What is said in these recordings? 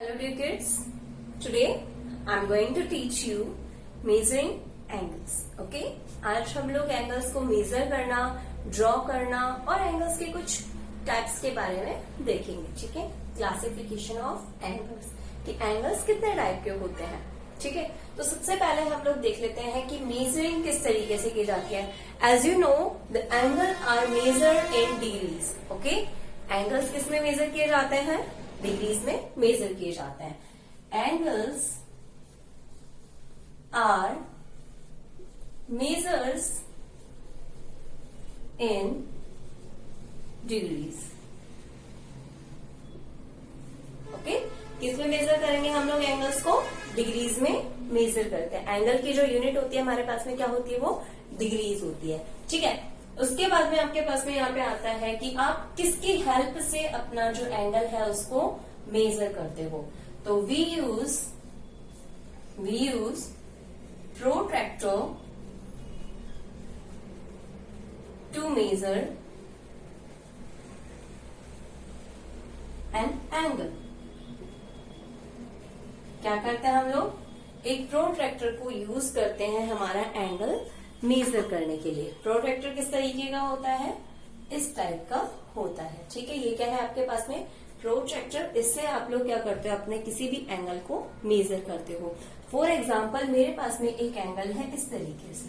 Hello dear kids, today I am going to teach you measuring angles. Okay? आज हम लोग angles को major करना, ड्रॉ करना और एंगल्स के कुछ टाइप्स के बारे में देखेंगे. ठीक है? क्लासिफिकेशन ऑफ एंगल्स कि एंगल्स कितने टाइप के होते हैं. ठीक है, तो सबसे पहले हम लोग देख लेते हैं कि मेजरिंग किस तरीके से की जाती है. As you know the angle are measured in degrees. Okay, angles किस में मेजर किए जाते हैं? डिग्रीज में मेजर किए जाते हैं. Angles are measures in degrees. Okay, किस में मेजर करेंगे हम लोग एंगल्स को? डिग्रीज में मेजर करते हैं. एंगल की जो यूनिट होती है हमारे पास में क्या होती है? वो डिग्रीज होती है. ठीक है, उसके बाद में आपके पास में यहाँ पे आता है कि आप किसकी हेल्प से अपना जो एंगल है उसको मेजर करते हो. तो we use protractor to measure an angle. क्या करते हैं हम लोग? एक प्रोट्रैक्टर को यूज करते हैं हमारा एंगल मेजर करने के लिए. प्रोट्रैक्टर किस तरीके का होता है? इस टाइप का होता है. ठीक है, ये क्या है आपके पास में? प्रोट्रैक्टर. इससे आप लोग क्या करते हो? अपने किसी भी एंगल को मेजर करते हो. फॉर एग्जाम्पल मेरे पास में एक एंगल है इस तरीके से.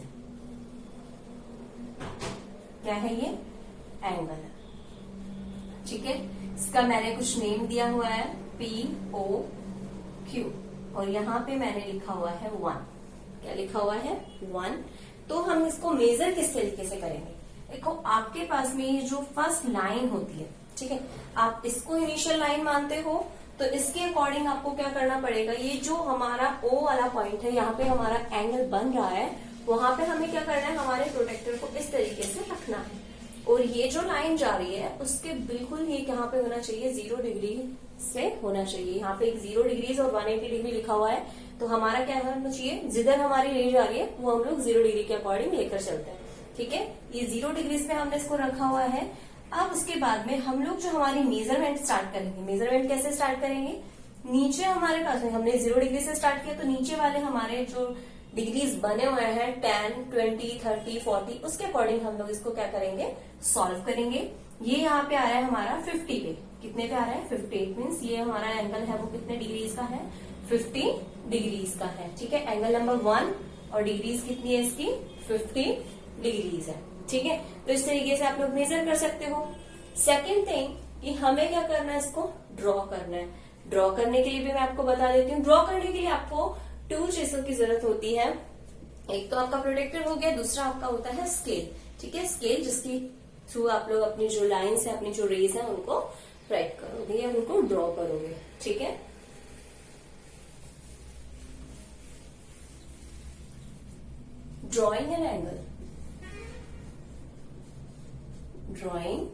क्या है ये? एंगल. ठीक है, इसका मैंने कुछ नेम दिया हुआ है POQ और यहाँ पे मैंने लिखा हुआ है 1. क्या लिखा हुआ है? 1. तो हम इसको मेजर किस तरीके से करेंगे? देखो, आपके पास में ये जो फर्स्ट लाइन होती है, ठीक है, आप इसको इनिशियल लाइन मानते हो तो इसके अकॉर्डिंग आपको क्या करना पड़ेगा? ये जो हमारा O वाला पॉइंट है, यहाँ पे हमारा एंगल बन रहा है, वहां पे हमें क्या करना है? हमारे प्रोटेक्टर को इस तरीके से रखना है. और ये जो लाइन जा रही है उसके बिल्कुल ये यहाँ पे होना चाहिए 0 डिग्री से होना चाहिए. यहाँ पे एक 0 डिग्री और 180 डिग्री लिखा हुआ है. तो हमारा क्या होना चाहिए? जिधर हमारी रेंज आ रही है वो हम लोग 0 डिग्री के अकॉर्डिंग लेकर चलते हैं. ठीक है, ये 0 डिग्री पे हमने इसको रखा हुआ है. अब उसके बाद में हम लोग जो हमारी मेजरमेंट स्टार्ट करेंगे. मेजरमेंट कैसे स्टार्ट करेंगे? नीचे हमारे पास में हमने 0 डिग्री से स्टार्ट किया तो नीचे वाले हमारे जो डिग्रीज बने हुए हैं 10, 20, 30, 40 उसके अकॉर्डिंग हम लोग इसको क्या करेंगे? सॉल्व करेंगे. ये यहाँ पे आ रहा है हमारा 50 पे. कितने पे आ रहा है? 50. मीन्स ये हमारा एंगल है वो कितने डिग्रीज का है? 50 डिग्रीज का है. ठीक है, एंगल नंबर 1 और डिग्रीज कितनी है इसकी? 50 डिग्रीज है. ठीक है, तो इस तरीके से आप लोग मेजर कर सकते हो. सेकेंड थिंग कि हमें क्या करना है? इसको ड्रॉ करना है. ड्रॉ करने के लिए भी मैं आपको बता देती हूँ. ड्रॉ करने के लिए आपको 2 चीजों की जरूरत होती है. एक तो आपका प्रोटेक्टर हो गया, दूसरा आपका होता है स्केल. ठीक है, स्केल जिसकी थ्रू आप लोग अपनी जो लाइन्स है, अपनी जो रेज है उनको राइट करोगे या उनको ड्रॉ करोगे. ठीक है, drawing an angle. Drawing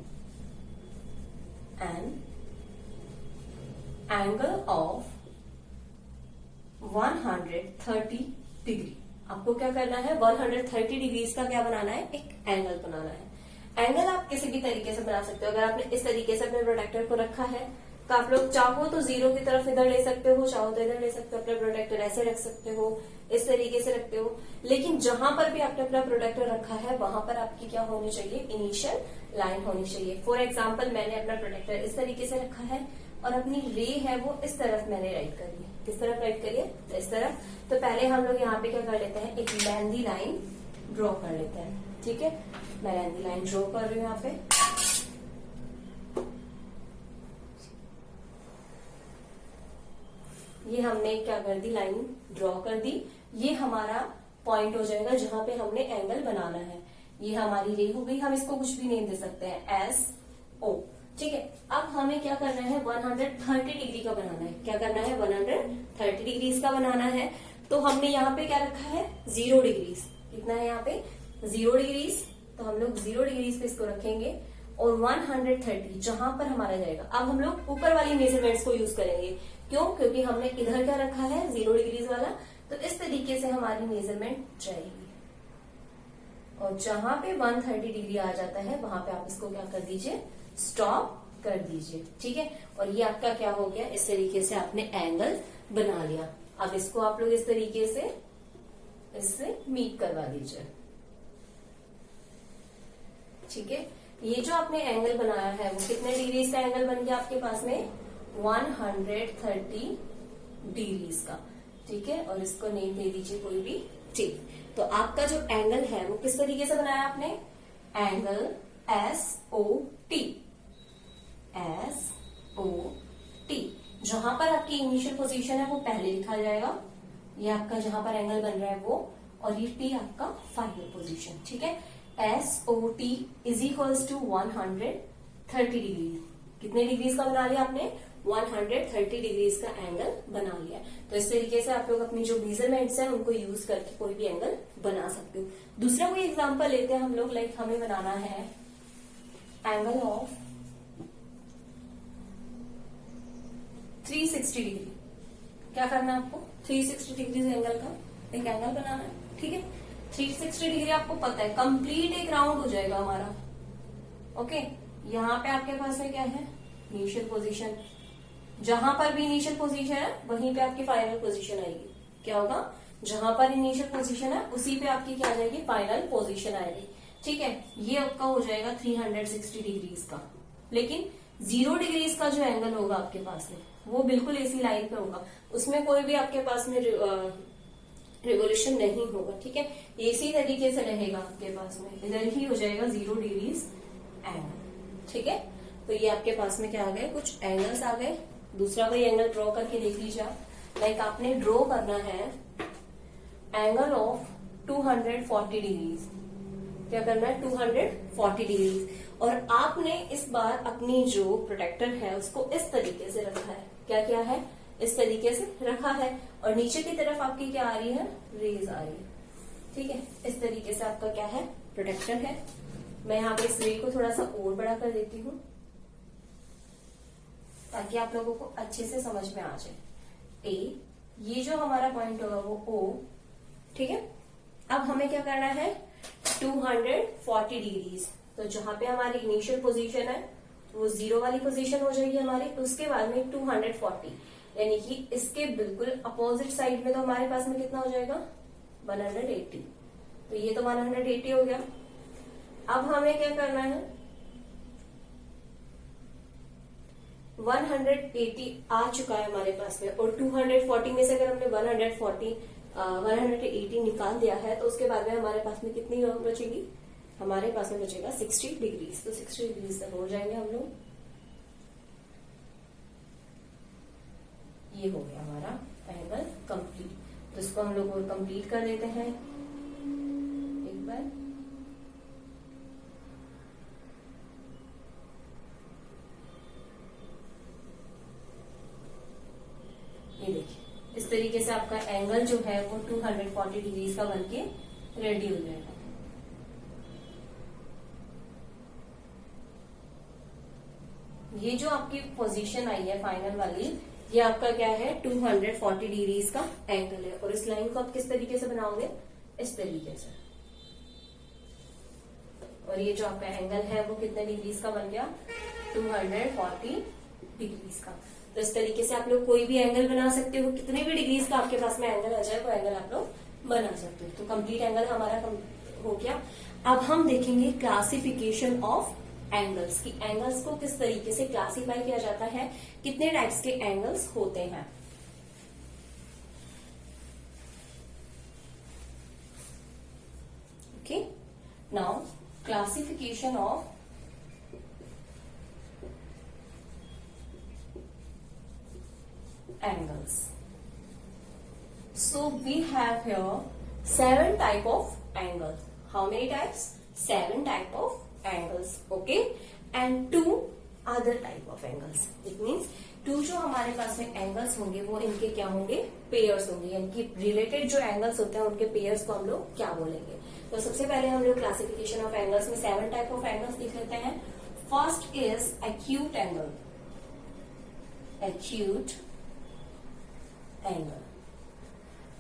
an angle of 130 degree. आपको क्या करना है? 130 डिग्रीज का क्या बनाना है? एक एंगल बनाना है. एंगल आप किसी भी तरीके से बना सकते हो. अगर आपने इस तरीके से अपने प्रोटेक्टर को रखा है तो आप लोग चाहो तो 0 की तरफ इधर ले सकते हो, चाहो तो इधर ले सकते हो. अपना प्रोटेक्टर ऐसे रख सकते हो, इस तरीके से रखते हो. लेकिन जहां पर भी आपने अपना प्रोटेक्टर रखा है वहां पर आपकी क्या होनी चाहिए? इनिशियल लाइन होनी चाहिए. फॉर एग्जाम्पल मैंने अपना प्रोटेक्टर इस तरीके से रखा है और अपनी रे है वो इस तरफ मैंने राइट करी है. किस तरफ राइट करिए? तो इस तरफ. तो पहले हम लोग यहाँ पे क्या कर लेते हैं? एक लेंदी लाइन ड्रॉ कर लेते हैं. ठीक है, मैं लेंदी लाइन ड्रॉ कर रही हूँ यहाँ पे. ये हमने क्या कर दी? लाइन ड्रॉ कर दी. ये हमारा पॉइंट हो जाएगा जहां पे हमने एंगल बनाना है. ये हमारी रे हो गई. हम इसको कुछ भी नेम दे सकते हैं SO. ठीक है, अब हमें क्या करना है? 130 डिग्री का बनाना है. क्या करना है? 130 डिग्रीज का बनाना है. तो हमने यहाँ पे क्या रखा है? 0 डिग्रीज. कितना है यहाँ पे? 0 डिग्रीज. तो हम लोग 0 डिग्रीज पे इसको रखेंगे और 130 जहां पर हमारा जाएगा. अब हम लोग ऊपर वाली मेजरमेंट्स को यूज करेंगे. क्यों? क्योंकि हमने इधर क्या रखा है? 0 डिग्रीज वाला. तो इस तरीके से हमारी मेजरमेंट जाएगी और जहां पे 130 डिग्री आ जाता है वहां पे आप इसको क्या कर दीजिए? स्टॉप कर दीजिए, ठीक है। और ये आपका क्या हो गया, इस तरीके से आपने एंगल बना लिया। अब इसको आप लोग इस तरीके से इससे मीट करवा दीजिए, ठीक है। ये जो आपने एंगल बनाया है वो कितने डिग्रीज का एंगल बन गया आपके पास में, 130 डिग्रीज का, ठीक है। और इसको नेम दे दीजिए कोई भी, ठीक। तो आपका जो एंगल है वो किस तरीके से बनाया आपने, एंगल SOT, SOT। जहां पर आपकी इनिशियल पोजीशन है वो पहले लिखा जाएगा, ये आपका जहां पर एंगल बन रहा है वो, और ये T आपका फाइनल पोजीशन, ठीक है। SOT is equals to 130 degree. कितने डिग्रीज का बना लिया आपने, 130 डिग्रीज का एंगल बना लिया। तो इस तरीके से आप लोग अपनी जो मेजरमेंट्स हैं उनको यूज करके कोई भी एंगल बना सकते हो। दूसरा कोई एग्जांपल लेते हैं हम लोग, लाइक हमें बनाना है एंगल ऑफ 360 डिग्री। क्या करना है आपको, 360 डिग्री एंगल का एक एंगल बनाना है, ठीक है। 360 डिग्री आपको पता है कंप्लीट एक राउंड हो जाएगा हमारा, ओके। यहाँ पे आपके पास में क्या है, इनिशियल पोजीशन, जहां पर भी इनिशियल पोजीशन है वहीं पे आपकी फाइनल पोजीशन आएगी। क्या होगा, जहां पर इनिशियल पोजीशन है उसी पे आपकी क्या आ जाएगी, फाइनल पोजीशन आएगी, ठीक है। ये आपका हो जाएगा 360 डिग्रीज का। लेकिन 0 डिग्रीज का जो एंगल होगा आपके पास में वो बिल्कुल इसी लाइन पे होगा, उसमें कोई भी आपके पास में रिवोल्यूशन नहीं होगा, ठीक है। इसी तरीके से रहेगा आपके पास में, इधर ही हो जाएगा 0 डिग्रीज एंगल, ठीक है। तो ये आपके पास में क्या आ गए, कुछ एंगल्स आ गए। दूसरा कोई एंगल ड्रॉ करके देख लीजिए आप, लाइक आपने ड्रॉ करना है एंगल ऑफ 240 डिग्रीज। क्या करना है, 240 डिग्रीज। और आपने इस बार अपनी जो प्रोटेक्टर है उसको इस तरीके से रखा है। क्या क्या है, इस तरीके से रखा है, और नीचे की तरफ आपकी क्या आ रही है, रेज आ रही है, ठीक है। इस तरीके से आपका क्या है, प्रोटेक्टर है। मैं यहाँ पे इस रे को थोड़ा सा और बड़ा कर देती हूँ ताकि आप लोगों को अच्छे से समझ में आ जाए। ए, ये जो हमारा पॉइंट होगा वो O, ठीक है। अब हमें क्या करना है, 240 डिग्रीज। तो जहां पे हमारी इनिशियल पोजीशन है वो 0 वाली पोजीशन हो जाएगी हमारी, उसके बाद में 240, यानी कि इसके बिल्कुल अपोजिट साइड में तो हमारे पास में कितना हो जाएगा, 180। तो ये तो 180 हो गया। अब हमें क्या करना है, 180 आ चुका है हमारे पास में, और 240 में से अगर हमने 180 निकाल दिया है तो उसके बाद में हमारे पास में कितनी बचेगी, हमारे पास में बचेगा 60 डिग्रीज। तो 60 डिग्रीज तक हो जाएंगे हम लोग। ये हो गया हमारा एंगल कंप्लीट। तो इसको हम लोग और कंप्लीट कर देते हैं एक बार। ये देखिए, इस तरीके से आपका एंगल जो है वो 240 डिग्रीज का बनके रेडी हो जाएगा। ये जो आपकी पोजीशन आई है फाइनल वाली, ये आपका क्या है, 240 डिग्रीज का एंगल है। और इस लाइन को आप किस तरीके से बनाओगे, इस तरीके से। और ये जो आपका एंगल है वो कितने डिग्रीज का बन गया, 240 डिग्रीज का। तो इस तरीके से आप लोग कोई भी एंगल बना सकते हो, कितने भी डिग्रीज का आपके पास में एंगल आ जाए वो एंगल आप लोग बना सकते हो। तो कंप्लीट एंगल हमारा हो गया। अब हम देखेंगे क्लासिफिकेशन ऑफ एंगल्स की, एंगल्स को किस तरीके से क्लासिफाई किया जाता है, कितने टाइप्स के एंगल्स होते हैं। Okay, now classification of angles. So we have here 7 type of angles. How many types? 7 type of angles. Okay, and 2 other type of angles. It means 2 जो हमारे पास में एंगल्स होंगे वो इनके क्या होंगे, पेयर्स होंगे, यानी कि रिलेटेड जो एंगल्स होते हैं उनके पेयर्स को हम लोग क्या बोलेंगे। तो सबसे पहले हम लोग क्लासिफिकेशन ऑफ एंगल्स में 7 टाइप ऑफ एंगल्स देख लेते हैं। First is acute angle. Acute angle.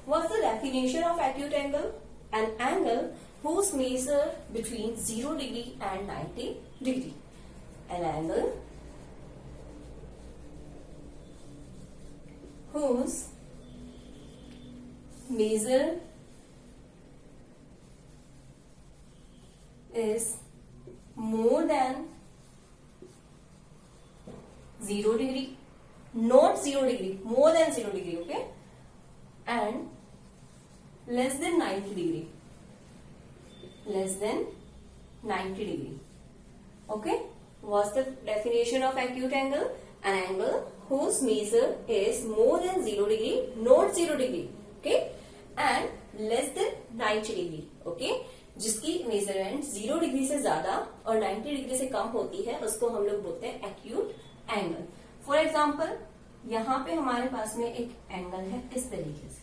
What's the definition of acute angle? An angle whose measure between 0 degree and 90 degree. An angle whose measure is more than 0 degree, not 0 degree, more than 0 degree, okay, and less than 90 degree, less than 90 degree. Okay, what's the definition of acute angle? An angle whose measure is more than 0 degree, not 0 degree, okay, and less than 90 degree, okay, जिसकी measurement 0 degree से ज्यादा और 90 degree से कम होती है उसको हम लोग बोलते हैं एक्यूट एंगल. फॉर एग्जाम्पल यहाँ पे हमारे पास में एक एंगल है इस तरीके से.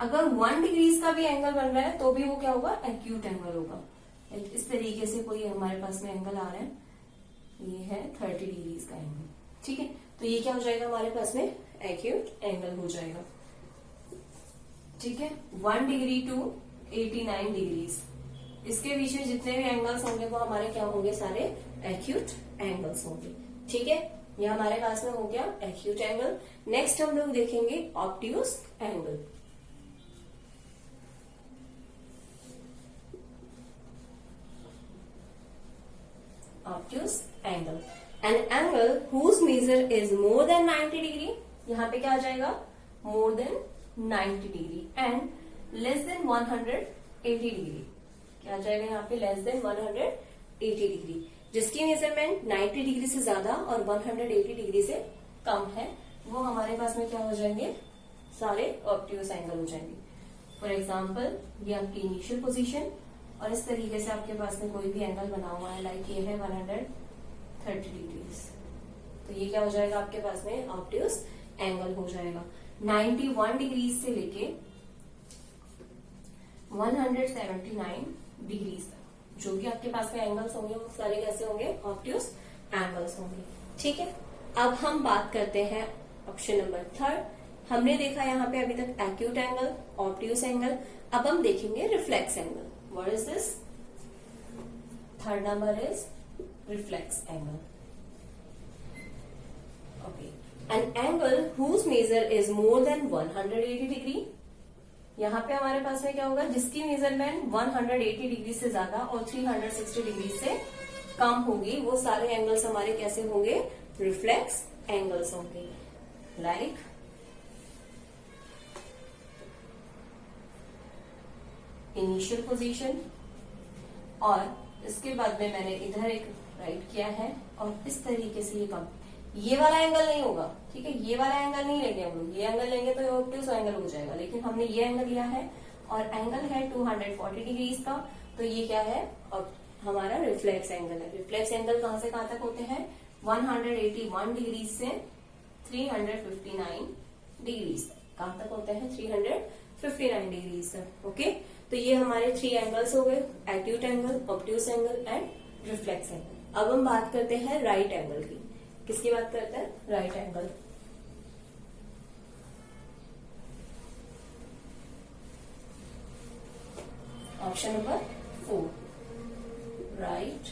अगर 1 डिग्रीज का भी एंगल बन रहा है तो भी वो क्या होगा? एक्यूट एंगल होगा. इस तरीके से कोई हमारे पास में एंगल आ रहा है, ये है 30 डिग्रीज का एंगल. ठीक है, तो ये क्या हो जाएगा हमारे पास में? एक्यूट एंगल हो जाएगा. ठीक है, 1 डिग्री टू 89 डिग्रीज, इसके बीच में जितने भी एंगल्स होंगे वो हमारे क्या होंगे? सारे एक्यूट एंगल्स होंगे. ठीक है, ये हमारे पास में हो गया एक्यूट एंगल. नेक्स्ट हम लोग देखेंगे obtuse angle. Obtuse angle, an angle whose measure is more than 90 degree. यहाँ पे क्या आ जाएगा? More than 90 degree and less than 180 degree. क्या आ जाएगा यहाँ पे? Less than 180 degree. जिसकी मेजरमेंट 90 डिग्री से ज्यादा और 180 डिग्री से कम है वो हमारे पास में क्या हो जाएंगे? सारे ऑब्ट्यूज एंगल हो जाएंगे. फॉर एग्जाम्पल ये आपकी इनिशियल पोजीशन और इस तरीके से आपके पास में कोई भी एंगल बना हुआ है, लाइक ये है 130 डिग्रीज, तो ये क्या हो जाएगा आपके पास में? ऑब्ट्यूज एंगल हो जाएगा. 91 डिग्रीज से लेके 179 डिग्रीज तक जो भी आपके पास में एंगल्स होंगे वो सारे कैसे होंगे? ऑब्ट्यूज एंगल्स होंगे. ठीक है, अब हम बात करते हैं ऑप्शन नंबर 3. हमने देखा यहाँ पे अभी तक एक्यूट एंगल, ऑब्ट्यूज एंगल. अब हम देखेंगे reflex angle. What is this? Third number is reflex angle. Okay, an angle whose measure is more than 180 degree. यहाँ पे हमारे पास में क्या होगा? जिसकी मेजरमेंट 180 डिग्री से ज्यादा और 360 डिग्री से कम होगी वो सारे एंगल्स हमारे कैसे होंगे? रिफ्लेक्स एंगल्स होंगे. लाइक इनिशियल पोजीशन और इसके बाद में मैंने इधर एक राइट किया है और इस तरीके से ये कम. ये वाला एंगल नहीं होगा. ठीक है, ये वाला एंगल नहीं लेंगे हम लोग. ये एंगल लेंगे तो ऑब्ट्यूज एंगल हो जाएगा, लेकिन हमने ये एंगल लिया है और एंगल है 240 डिग्रीज का, तो ये क्या है? और हमारा रिफ्लेक्स एंगल है. रिफ्लेक्स एंगल कहां से कहां तक होते हैं? 181 डिग्रीज से 359 डिग्रीज तक. कहां तक होते हैं? 359 डिग्रीज तक. ओके, तो ये हमारे 3 एंगल्स हो गए, acute angle, obtuse angle and reflex angle. अब हम बात करते हैं राइट एंगल की. किसकी बात करते हैं? Right angle. Option number 4, right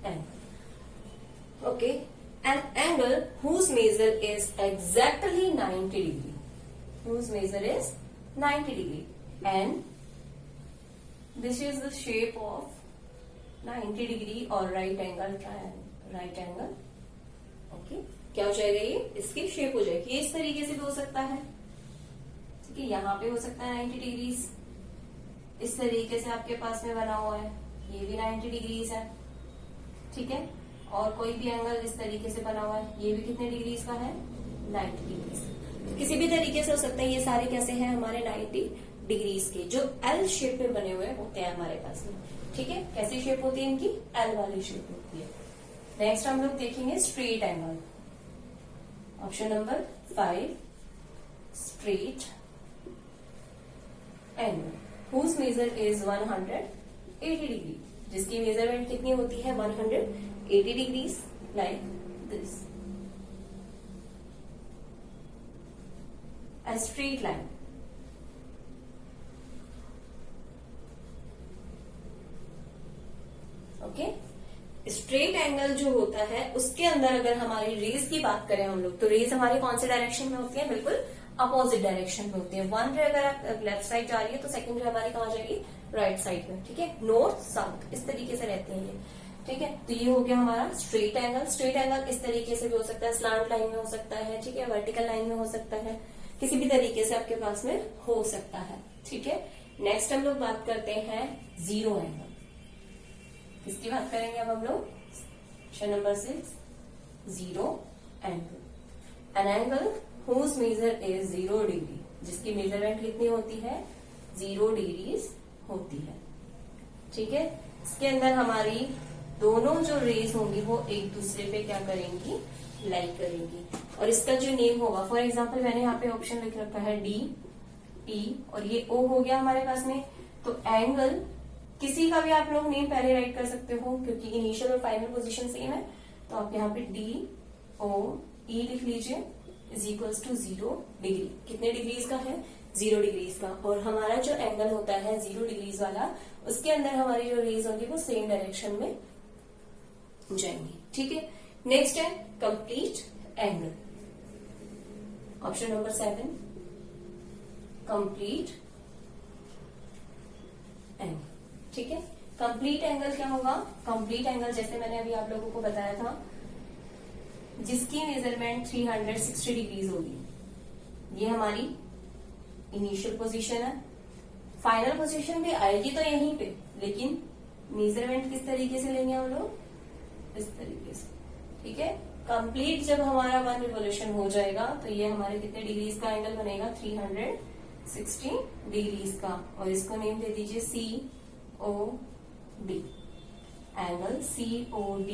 angle. Okay, an angle whose measure is exactly 90 degree. Whose measure is 90 degree and this is the shape of 90 degree और राइट एंगल राइट एंगल. ओके, क्या हो जाएगा? ये इसकी शेप हो जाएगी. ये इस तरीके से भी हो सकता है. ठीक है, यहाँ पे हो सकता है 90 डिग्रीज. इस तरीके से आपके पास में बना हुआ है, ये भी 90 डिग्रीज है. ठीक है, और कोई भी एंगल इस तरीके से बना हुआ है, ये भी कितने डिग्रीज का है? 90 डिग्रीज. किसी भी तरीके से हो सकता है. ये सारे कैसे हैं? हमारे 90 डिग्रीज के, जो एल शेप में बने हुए होते हैं हमारे पास में. ठीक है, कैसी शेप होती है इनकी? एल वाली शेप होती है. नेक्स्ट हम लोग देखेंगे straight angle. Option number 5, straight angle whose measure is 180 degree. जिसकी मेजरमेंट कितनी होती है? 180 degrees, like this. A straight line. Okay, straight angle जो होता है उसके अंदर अगर हमारी रेज की बात करें हम लोग, तो रेज हमारे कौन से डायरेक्शन में होती है? बिल्कुल अपोजिट डायरेक्शन में होती है। वन रे अगर लेफ्ट साइड जा रही है तो सेकंड रे हमारी कहाँ जाएगी? राइट साइड में। ठीक है, नॉर्थ साउथ इस तरीके से रहते हैं ये। ठीक है, तो ये हो गया हमारा स्ट्रेट एंगल। स्ट्रेट एंगल इस तरीके से भी हो सकता है, स्लांट लाइन में हो सकता है, ठीक है, वर्टिकल लाइन में हो सकता है, किसी भी तरीके से आपके पास में हो सकता है। ठीक है, नेक्स्ट हम लोग बात करते हैं जीरो एंगल। किसकी बात करेंगे अब हम लोग? Question number 6, zero angle. An angle whose measure is 0 degree, जिसकी मेजरमेंट कितनी होती है? 0 डिग्रीज होती है। ठीक है, इसके अंदर हमारी दोनों जो रेज होंगी वो एक दूसरे पे क्या करेंगी? लाइक करेंगी। और इसका जो नेम होगा, फॉर एग्जाम्पल मैंने यहाँ पे ऑप्शन लिख रखा है डी, ई और ये ओ हो गया हमारे पास में। तो एंगल किसी का भी आप लोग नेम पहले राइट कर सकते हो, क्योंकि इनिशियल और फाइनल पोजीशन सेम है। तो आप यहाँ पे डी ओ ई लिख लीजिए, इज इक्वल्स टू 0 डिग्री। कितने डिग्रीज का है? 0 डिग्रीज का। और हमारा जो एंगल होता है 0 डिग्रीज वाला, उसके अंदर हमारी जो रेज होगी वो सेम डायरेक्शन में जाएंगी। ठीक है, नेक्स्ट है complete angle. Option number 7, complete angle. ठीक है, कंप्लीट एंगल क्या होगा? कंप्लीट एंगल जैसे मैंने अभी आप लोगों को बताया था, जिसकी मेजरमेंट 360 डिग्रीज होगी। ये हमारी इनिशियल पोजीशन है। फाइनल पोजीशन भी आएगी तो यहीं पे, लेकिन मेजरमेंट किस तरीके से लेंगे हम लोग? इस तरीके से। ठीक है, कंप्लीट जब हमारा 1 रिवोल्यूशन हो जाएगा तो ये हमारे कितने डिग्रीज का एंगल बनेगा? 360 डिग्रीज का। और इसको नेम दे दीजिए COD। Angle COD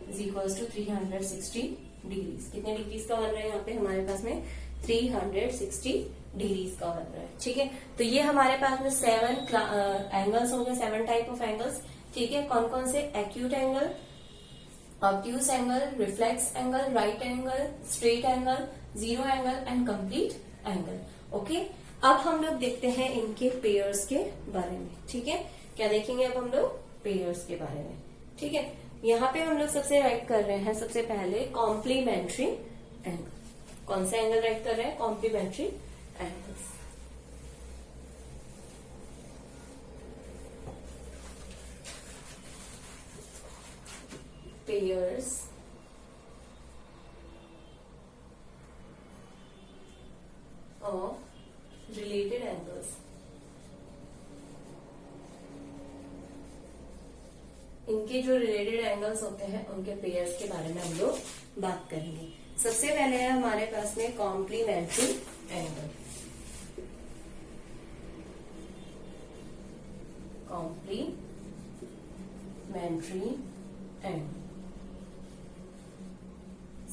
is equals to 360 degrees. कितने डिग्रीज का बन रहा है यहाँ पे हमारे पास में? 360 डिग्रीज का बन रहा है। ठीक है, तो ये हमारे पास में 7 एंगल्स होंगे, 7 टाइप ऑफ एंगल्स। ठीक है, कौन कौन से? Acute angle, obtuse angle, reflex angle, right angle, straight angle, zero angle and complete angle. Okay, अब हम लोग देखते हैं इनके पेयर्स के बारे में। ठीक है, क्या देखेंगे अब हम लोग? पेयर्स के बारे में। ठीक है, यहाँ पे हम लोग सबसे राइट कर रहे हैं सबसे पहले कॉम्प्लीमेंट्री एंगल। कौन सा एंगल राइट कर रहे हैं? Complementary angles. Pairs of related angles. इनके जो रिलेटेड एंगल्स होते हैं उनके पेयर्स के बारे में हम लोग बात करेंगे। सबसे पहले है हमारे पास में कॉम्प्लीमेंट्री एंगल। Complementary angle.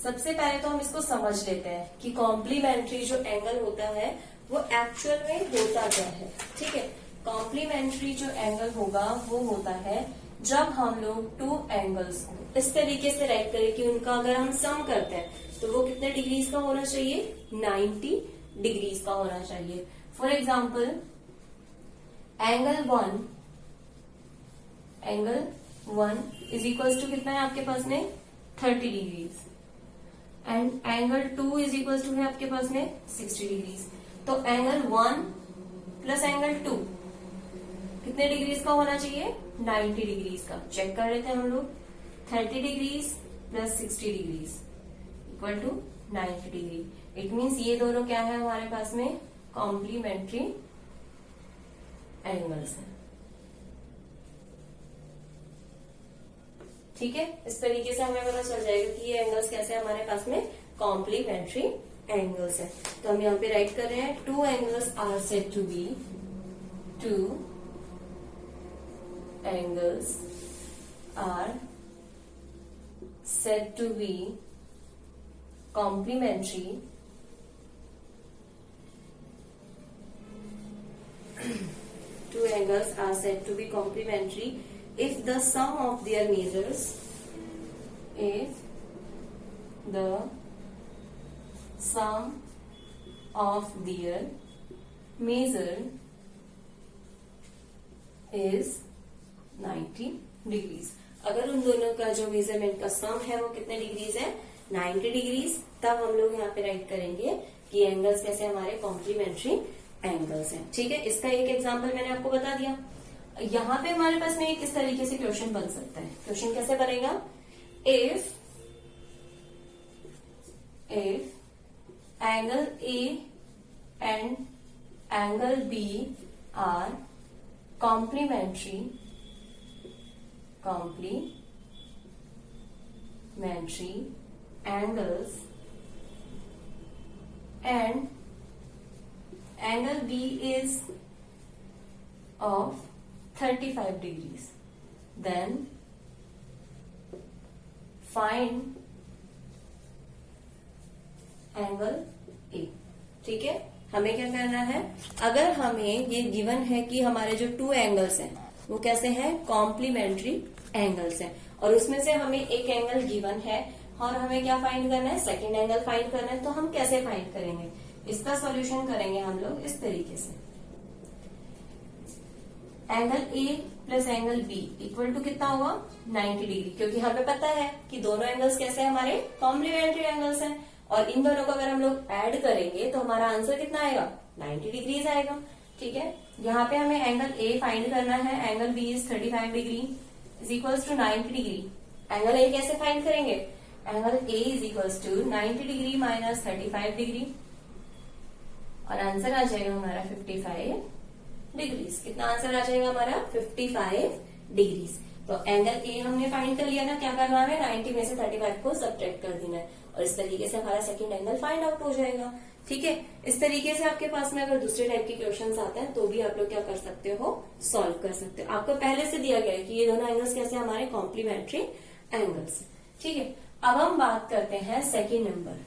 सबसे पहले तो हम इसको समझ लेते हैं कि कॉम्प्लीमेंट्री जो एंगल होता है वो एक्चुअल में होता क्या है। ठीक है, कॉम्प्लीमेंट्री जो एंगल होगा वो होता है जब हम लोग 2 एंगल्स को इस तरीके से राइट करें कि उनका अगर हम सम करते हैं तो वो कितने डिग्रीज का होना चाहिए? 90 डिग्रीज का होना चाहिए। For example angle 1 is equals to कितना है आपके पास में? 30 degrees. And angle 2 is equals to है आपके पास में 60 डिग्रीज। तो एंगल 1 प्लस एंगल 2 कितने डिग्रीज का होना चाहिए? 90 डिग्रीज का। चेक कर लेते हैं हम लोग। 30 degrees plus 60 degrees equal to 90 degree. It means ये दोनों क्या है हमारे पास में? कॉम्प्लीमेंट्री एंगल्स है। ठीक है, इस तरीके से हमें पता चल जाएगा कि ये एंगल्स कैसे हमारे पास में कॉम्प्लीमेंट्री एंगल्स है। तो हम यहाँ पे राइट कर रहे हैं 2 angles are said to be 2 angles are said to be complementary two angles are said to be complementary if the sum of their measures if the sum of their measure is 90 degrees. अगर उन दोनों का जो measurement का सम है वो कितने degrees है, 90 डिग्रीज, तब हम लोग यहाँ पे राइट करेंगे कि एंगल्स कैसे हमारे कॉम्प्लीमेंट्री एंगल्स हैं। ठीक है, इसका एक एग्जाम्पल मैंने आपको बता दिया। यहाँ पे हमारे पास में किस तरीके से क्वेश्चन बन सकता है, क्वेश्चन कैसे बनेगा, if angle A and angle B are complementary angles and angle B is of 35 degrees, then find angle A। ठीक है, हमें क्या करना है, अगर हमें ये गिवन है कि हमारे जो टू एंगल्स हैं वो कैसे हैं, कॉम्प्लीमेंट्री एंगल्स हैं, और उसमें से हमें एक एंगल गिवन है और हमें क्या फाइंड करना है, सेकंड एंगल फाइंड करना है। तो हम कैसे फाइंड करेंगे, इसका सॉल्यूशन करेंगे हम लोग इस तरीके से, angle A plus angle B equal to कितना होगा, 90 डिग्री, क्योंकि हमें पता है कि दोनों एंगल्स कैसे हैं, हमारे कॉम्प्लीमेंट्री एंगल्स हैं, और इन दोनों को अगर हम लोग ऐड करेंगे तो हमारा आंसर कितना आएगा, 90 डिग्रीज आएगा। ठीक है, यहाँ पे हमें एंगल ए फाइंड करना है, angle B is 35 degree is equals to 90 degree. Angle A कैसे फाइंड करेंगे, angle A is equals to 90 degree minus 35 degree, और आंसर आ जाएगा हमारा 55 डिग्रीज। कितना आंसर आ जाएगा हमारा, 55 डिग्रीज। तो एंगल ए हमने फाइंड कर लिया ना, क्या करना है, 90 में से 35 को सब्ट्रैक्ट कर देना है, और इस तरीके से हमारा सेकंड एंगल फाइंड आउट हो जाएगा। ठीक है, इस तरीके से आपके पास में अगर दूसरे टाइप के क्वेश्चंस आते हैं तो भी आप लोग क्या कर सकते हो, सॉल्व कर सकते हो। आपको पहले से दिया गया है कि ये दोनों एंगल्स कैसे हमारे कॉम्प्लीमेंट्री एंगल्स। ठीक है, अब हम बात करते हैं सेकेंड नंबर,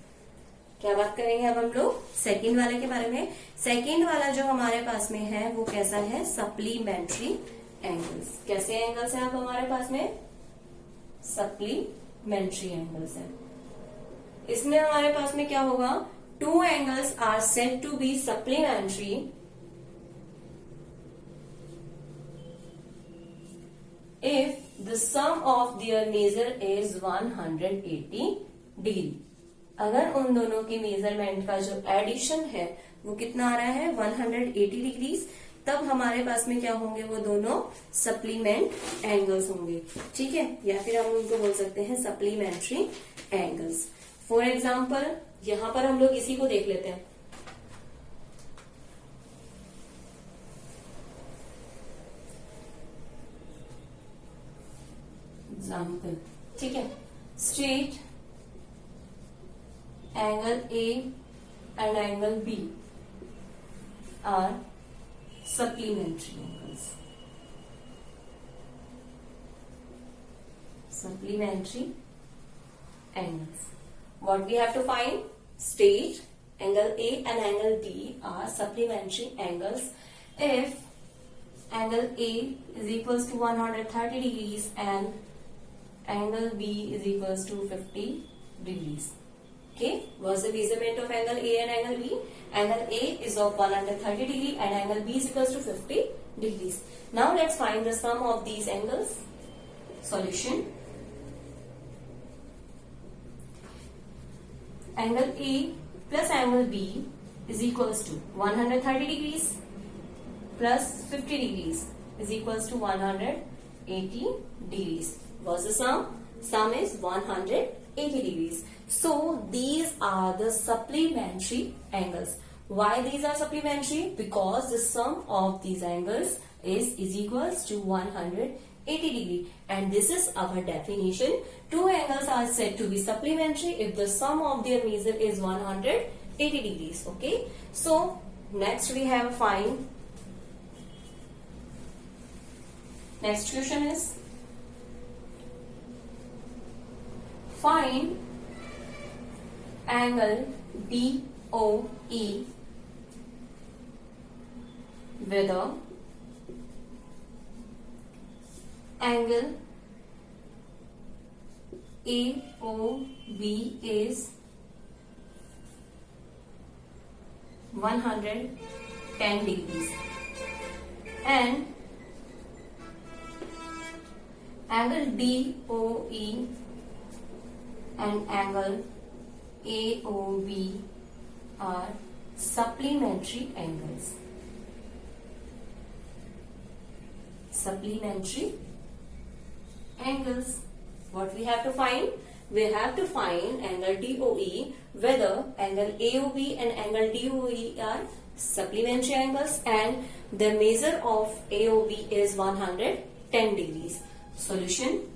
क्या बात करेंगे अब हम लोग, सेकेंड वाले के बारे में। सेकेंड वाला जो हमारे पास में है वो कैसा है, सप्लीमेंट्री एंगल्स। कैसे एंगल्स हैं आप हमारे पास में, सप्लीमेंट्री एंगल्स हैं। इसमें हमारे पास में क्या होगा, two angles are said to be supplementary if the sum of their measure is 180 degree. अगर उन दोनों के मेजरमेंट का जो एडिशन है वो कितना आ रहा है, 180 डिग्रीज, तब हमारे पास में क्या होंगे, वो दोनों सप्लीमेंट एंगल्स होंगे। ठीक है, या फिर हम उनको बोल सकते हैं सप्लीमेंट्री एंगल्स। फॉर एग्जाम्पल यहां पर हम लोग इसी को देख लेते हैं, एग्जाम्पल। ठीक है, straight angle A and angle B are supplementary angles. Supplementary angles. What we have to find? State angle A and angle B are supplementary angles if angle A is equals to 130 degrees and angle B is equals to 50 degrees. Okay, what's the measurement of angle A and angle B? Angle A is of 130 degree and angle B is equals to 50 degrees. Now let's find the sum of these angles. Solution. Angle A plus angle B is equals to 130 degrees plus 50 degrees is equals to 180 degrees. What's the sum? Sum is 180 degrees. So these are the supplementary angles. Why these are supplementary? Because the sum of these angles is equals to 180 degree, and this is our definition. Two angles are said to be supplementary if the sum of their measure is 180 degrees. Okay, so next we have find. Next question is find angle BOE whether angle AOB is 110 degrees and angle DOE and angle AOB are supplementary angles. Supplementary angles. What we have to find? We have to find angle DOE, whether angle AOB and angle DOE are supplementary angles, and the measure of AOB is 110 degrees. Solution: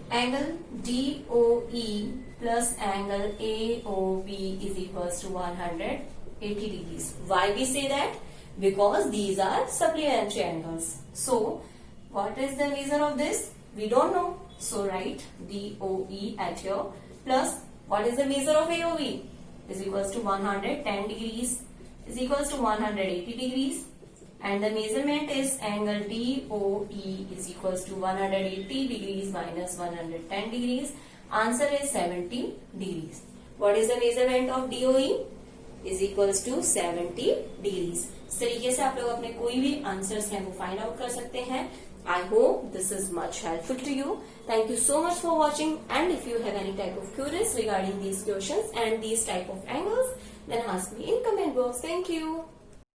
angle DOE plus angle AOB is equals to 180 degrees. Why we say that? Because these are supplementary angles. So, what is the measure of this? We don't know. So, write DOE at here plus what is the measure of AOB? Is equals to 110 degrees is equals to 180 degrees, and the measurement is angle DOE is equals to 180 degrees minus 110 degrees. Answer is 70 degrees. What is the measurement of DOE? Is equals to 70 degrees. इस तरीके से आप लोग अपने कोई भी answers हैं वो फाइंड आउट कर सकते हैं. I hope this is much helpful to you. Thank you so much for watching, and if you have any type of queries regarding these questions and these type of angles, then ask me in comment box. Thank you.